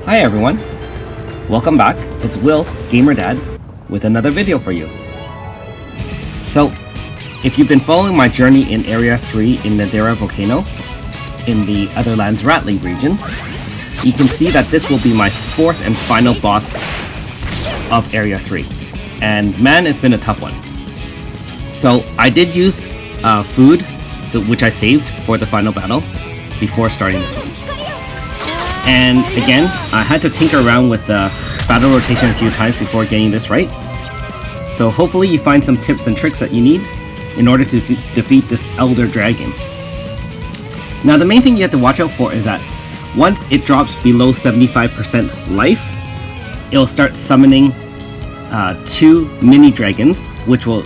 Hi everyone, welcome back. It's Will, Gamer Dad, with another video for you. So, if you've been following my journey in Area 3 in Nadara Volcano, in the Otherlands Ratle region, you can see that this will be my fourth and final boss of Area 3. And man, it's been a tough one. So, I did use food, which I saved for the final battle, before starting this one. And again, I had to tinker around with the battle rotation a few times before getting this right. So hopefully you find some tips and tricks that you need in order to defeat this Elder Dragon. Now the main thing you have to watch out for is that once it drops below 75% life, it'll start summoning 2 mini dragons, which will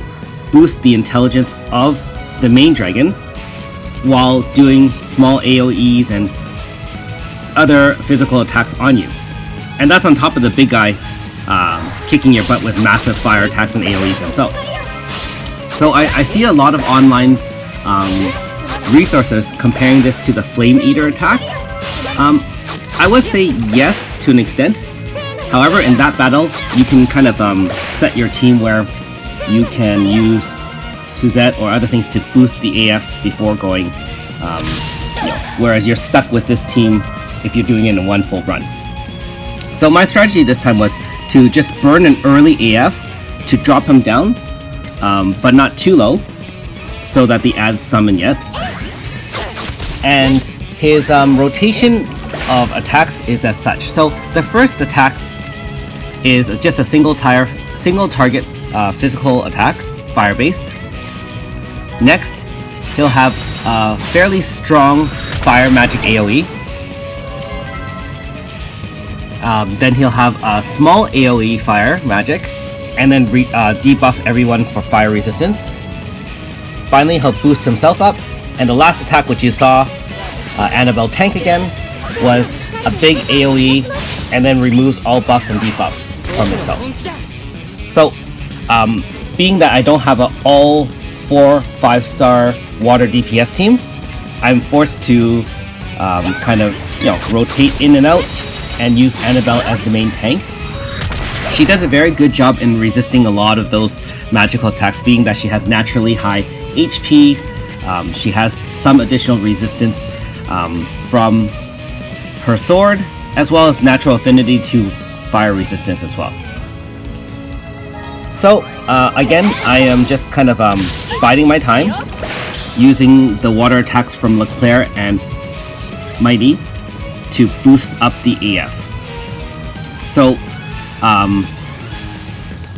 boost the intelligence of the main dragon while doing small AoEs and other physical attacks on you. And that's on top of the big guy kicking your butt with massive fire attacks and AoEs himself. So I see a lot of online resources comparing this to the Flame Eater attack. I would say yes to an extent. However, in that battle, you can kind of set your team where you can use Suzette or other things to boost the AF before going, whereas you're stuck with this team if you're doing it in one full run. So my strategy this time was to just burn an early AF to drop him down, but not too low, so that the ads summon yet. And his rotation of attacks is as such. So the first attack is just a single target physical attack, fire-based. Next, he'll have a fairly strong fire magic AoE. Then he'll have a small AoE fire magic, and then debuff everyone for fire resistance. Finally, he'll boost himself up, and the last attack, which you saw Annabelle tank again, was a big AoE, and then removes all buffs and debuffs from itself. So, being that I don't have an all 4-5-star water DPS team, I'm forced to kind of rotate in and out and use Annabelle as the main tank. She does a very good job in resisting a lot of those magical attacks, being that she has naturally high HP. She has some additional resistance from her sword, as well as natural affinity to fire resistance as well. So again, I am just kind of biding my time, using the water attacks from Leclerc and Mighty to boost up the AF. So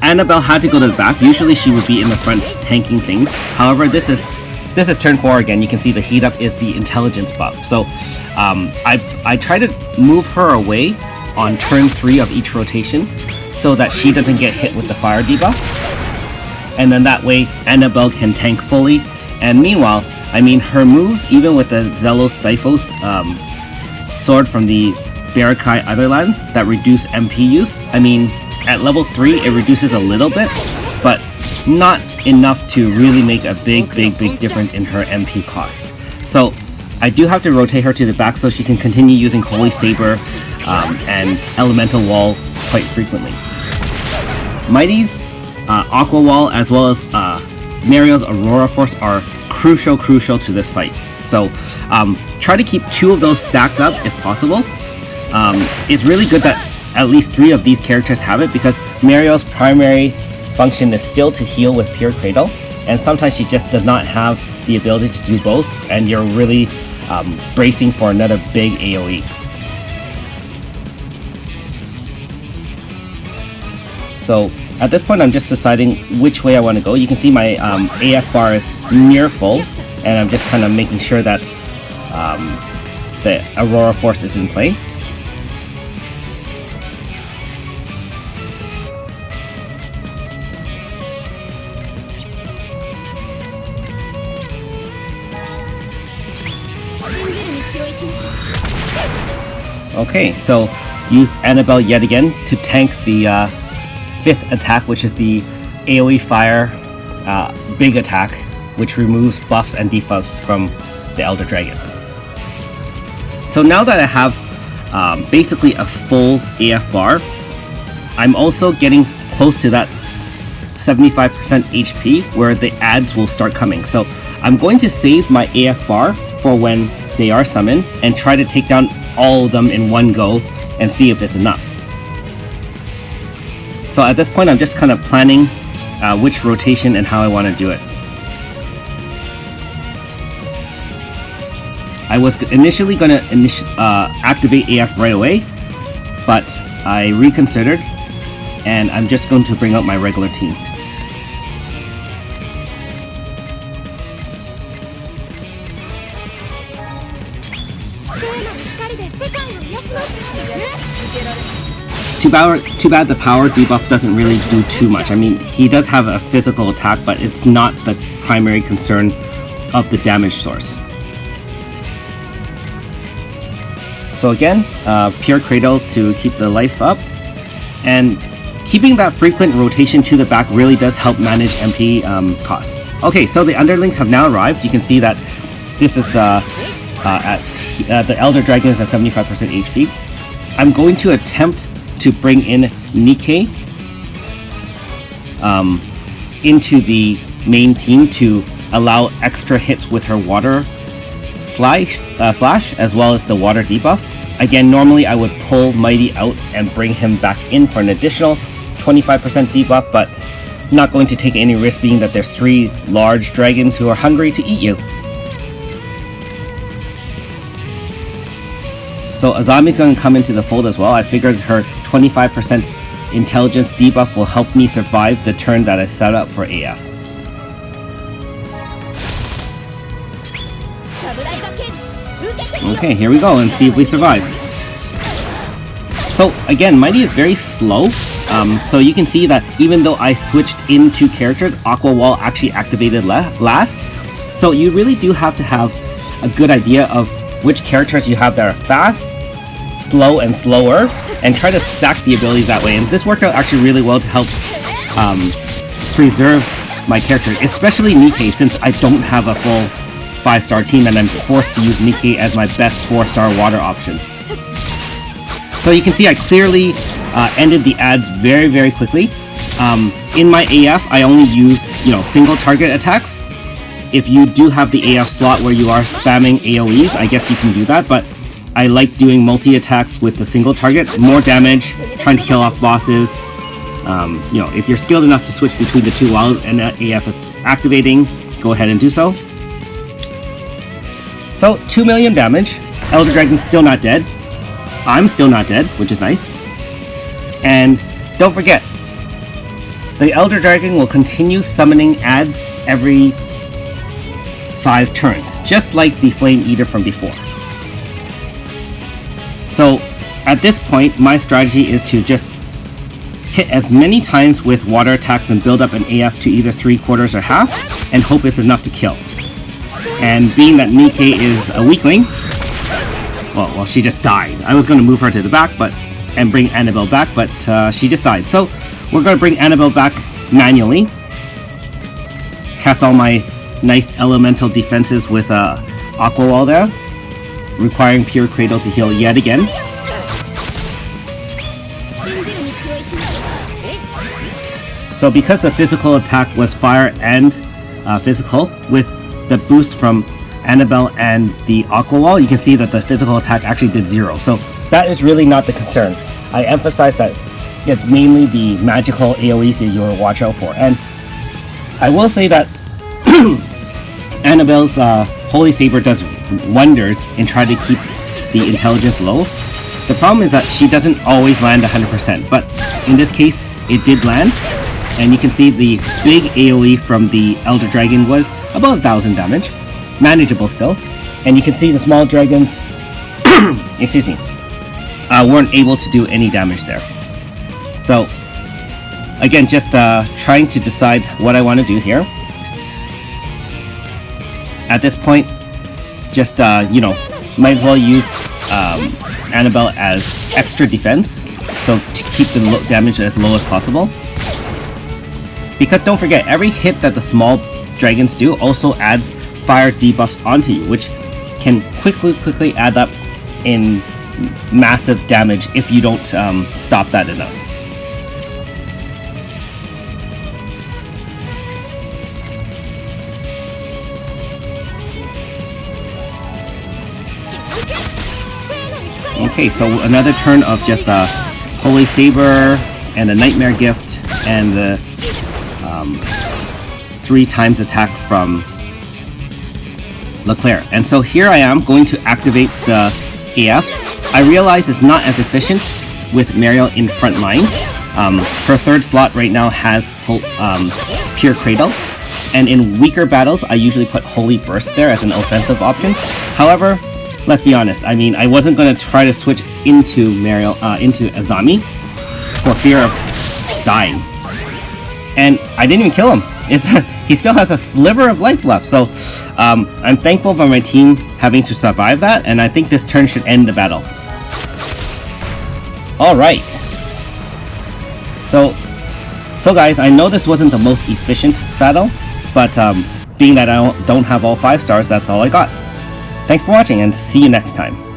Annabelle had to go to the back. Usually she would be in the front tanking things. However, this is turn 4 again. You can see the heat up is the intelligence buff. So I try to move her away on turn 3 of each rotation so that she doesn't get hit with the fire debuff. And then that way Annabelle can tank fully. And meanwhile, I mean, her moves, even with the Zelos Dyphos sword from the Barakai Otherlands that reduce MP use. I mean, at level 3 it reduces a little bit, but not enough to really make a big difference in her MP cost. So I do have to rotate her to the back so she can continue using Holy Saber and Elemental Wall quite frequently. Mighty's Aqua Wall as well as Mario's Aurora Force are crucial to this fight. So try to keep 2 of those stacked up if possible. It's really good that at least 3 of these characters have it, because Mario's primary function is still to heal with Pure Cradle, and sometimes she just does not have the ability to do both, and you're really bracing for another big AoE. So at this point I'm just deciding which way I want to go. You can see my AF bar is near full, and I'm just kind of making sure that the Aurora Force is in play. Okay, so used Annabelle yet again to tank the 5th attack, which is the AoE Fire big attack, which removes buffs and debuffs from the Elder Dragon. So now that I have basically a full AF bar. I'm also getting close to that 75% HP where the adds will start coming. So I'm going to save my AF bar for when they are summoned and try to take down all of them in one go and see if it's enough. So at this point, I'm just kind of planning which rotation and how I want to do it. I was initially going to activate AF right away, but I reconsidered and I'm just going to bring out my regular team. Too bad the power debuff doesn't really do too much. I mean, he does have a physical attack, but it's not the primary concern of the damage source. So again, pure Cradle to keep the life up, and keeping that frequent rotation to the back really does help manage MP costs. Okay, so the underlings have now arrived. You can see that this is the Elder Dragon is at 75% HP. I'm going to attempt to bring in Nikke into the main team to allow extra hits with her water slash as well as the water debuff. Again, normally I would pull Mighty out and bring him back in for an additional 25% debuff, but not going to take any risk being that there's 3 large dragons who are hungry to eat you. So Azami's going to come into the fold as well. I figured her 25% intelligence debuff will help me survive the turn that I set up for AF. Okay, here we go and see if we survive. So again, Mighty is very slow. So you can see that even though I switched into characters, Aqua Wall actually activated last. So you really do have to have a good idea of which characters you have that are fast, slow, and slower, and try to stack the abilities that way. And this worked out actually really well to help preserve my character, especially Nikke, since I don't have a full 5-star team and I'm forced to use Nikke as my best 4-star water option. So you can see I clearly ended the adds very, very quickly. In my AF, I only use single target attacks. If you do have the AF slot where you are spamming AoEs, I guess you can do that, but I like doing multi-attacks with the single target, more damage, trying to kill off bosses. If you're skilled enough to switch between the two while an AF is activating, go ahead and do so. So, 2 million damage. Elder Dragon's still not dead. I'm still not dead, which is nice. And don't forget, the Elder Dragon will continue summoning adds every 5 turns, just like the Flame Eater from before. So at this point, my strategy is to just hit as many times with water attacks and build up an AF to either 3/4 or half, and hope it's enough to kill. And being that Nikke is a weakling, well, she just died. I was going to move her to the back, and bring Annabelle back, but she just died. So we're going to bring Annabelle back manually. Cast all my nice elemental defenses with Aqua Wall there, requiring pure Cradle to heal yet again. So because the physical attack was fire and physical, with the boost from Annabelle and the Aqua Wall, you can see that the physical attack actually did 0. So that is really not the concern. I emphasize that it's mainly the magical AoEs that you will watch out for. And I will say that Annabelle's Holy Saber does wonders in trying to keep the intelligence low. The problem is that she doesn't always land 100%, but in this case, it did land. And you can see the big AoE from the Elder Dragon was about 1,000 damage. Manageable still. And you can see the small dragons, excuse me, weren't able to do any damage there. So, again, just trying to decide what I want to do here. At this point, just, might as well use Annabelle as extra defense, so to keep the damage as low as possible. Because don't forget, every hit that the small dragons do also adds fire debuffs onto you, which can quickly add up in massive damage if you don't stop that enough. Okay, so another turn of just a Holy Saber and a Nightmare Gift and the 3 times attack from Leclerc. And so here I am going to activate the AF. I realize it's not as efficient with Mariel in front line. Her third slot right now has Pure Cradle. And in weaker battles, I usually put Holy Burst there as an offensive option. However, let's be honest, I mean, I wasn't going to try to switch into Mariel, into Azami for fear of dying. And I didn't even kill him. He still has a sliver of life left. So I'm thankful for my team having to survive that, and I think this turn should end the battle. Alright. So guys, I know this wasn't the most efficient battle, but being that I don't have all 5 stars, that's all I got. Thanks for watching, and see you next time.